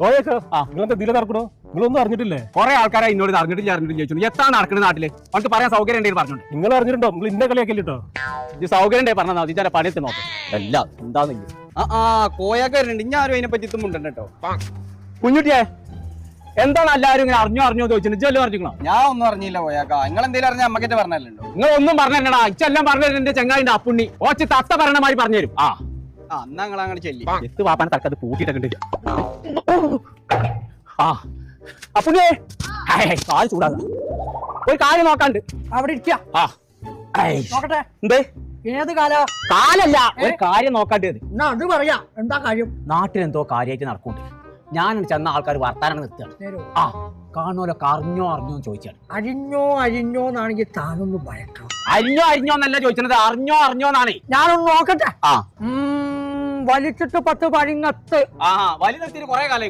നിങ്ങളെന്താ ഇതിലെ നടക്കണോ? നിങ്ങളൊന്നും അറിഞ്ഞിട്ടില്ലേ? കുറെ ആൾക്കാരെ ഇന്നോട് അറിഞ്ഞിട്ടില്ല ചോദിച്ചു. എത്താണ് നടക്കുന്നത് നാട്ടില്? അവർക്ക് പറയാൻ സൗകര്യം ഉണ്ടെങ്കിൽ പറഞ്ഞോണ്ട്. നിങ്ങൾ അറിഞ്ഞിട്ടുണ്ടോ? നിങ്ങൾ ഇന്ന കളിയാക്കില്ലോ. ഇത് സൗകര്യം ഉണ്ടെങ്കിൽ പറഞ്ഞാൽ മതി. ചില പണിയെത്തി നോക്കാം. എല്ലാം എന്താന്നില്ല. കോയൊക്കെ വരുന്നുണ്ട്. ഇനി ആരും അതിനെ പറ്റി ഇത്തുമുണ്ട് കേട്ടോ. കുഞ്ഞുട്ടിയെ എന്താണ് എല്ലാവരും ഇങ്ങനെ അറിഞ്ഞോ ചോദിച്ചിട്ട് ഇജ്ജെല്ലാം അറിഞ്ഞിക്കണോ? ഞാൻ ഒന്നും അറിഞ്ഞില്ല കോയാക്ക. നിങ്ങൾ എന്തെങ്കിലും അറിഞ്ഞാൽ അമ്മക്കിട്ട് പറഞ്ഞല്ലോ. നിങ്ങൾ ഒന്നും പറഞ്ഞാ ഇച്ചെല്ലാം പറഞ്ഞു എന്റെ ചെങ്ങായിന്റെ അപ്പുണ്ണി ഓച്ച് തത്ത പറയണമാതിരി പറഞ്ഞുതരും. എന്നാ നിങ്ങൾ അങ്ങനെ ചെല്ലി എത്ത് വാപ്പാനെ തക്കത് പൂട്ടിയിട്ടുണ്ട്. അപ്പുണ്ണിയെ കാല് ചൂടാക. ഒരു കാര്യം നോക്കാണ്ട് അവിടെ ഇരിക്കുക. നോക്കട്ടെ എന്ത് ഏത് കാലാ? കാലല്ല, ഒരു കാര്യം നോക്കാണ്ട്. എന്നാ അത് പറയാ. എന്താ കാര്യം? നാട്ടിലെന്തോ കാര്യമായിട്ട് നടക്കുന്നുണ്ട്. ഞാൻ ചെന്ന ആൾക്കാർ വർത്താനം നിർത്തുകയാണ്. കാണുമല്ലോ അറിഞ്ഞോ ചോദിച്ചാണ്. അരിഞ്ഞോ എന്നാണെങ്കിൽ താനൊന്ന് ഭയക്കണം. അരിഞ്ഞോ എന്നല്ല ചോദിച്ചത്, അറിഞ്ഞോന്നാണ്. ഞാനൊന്ന് നോക്കട്ടെ. വലിച്ചിട്ട് 10 പഴിങ്ങത്ത് വലിയ നിർത്തിയിട്ട് കുറെ കാലം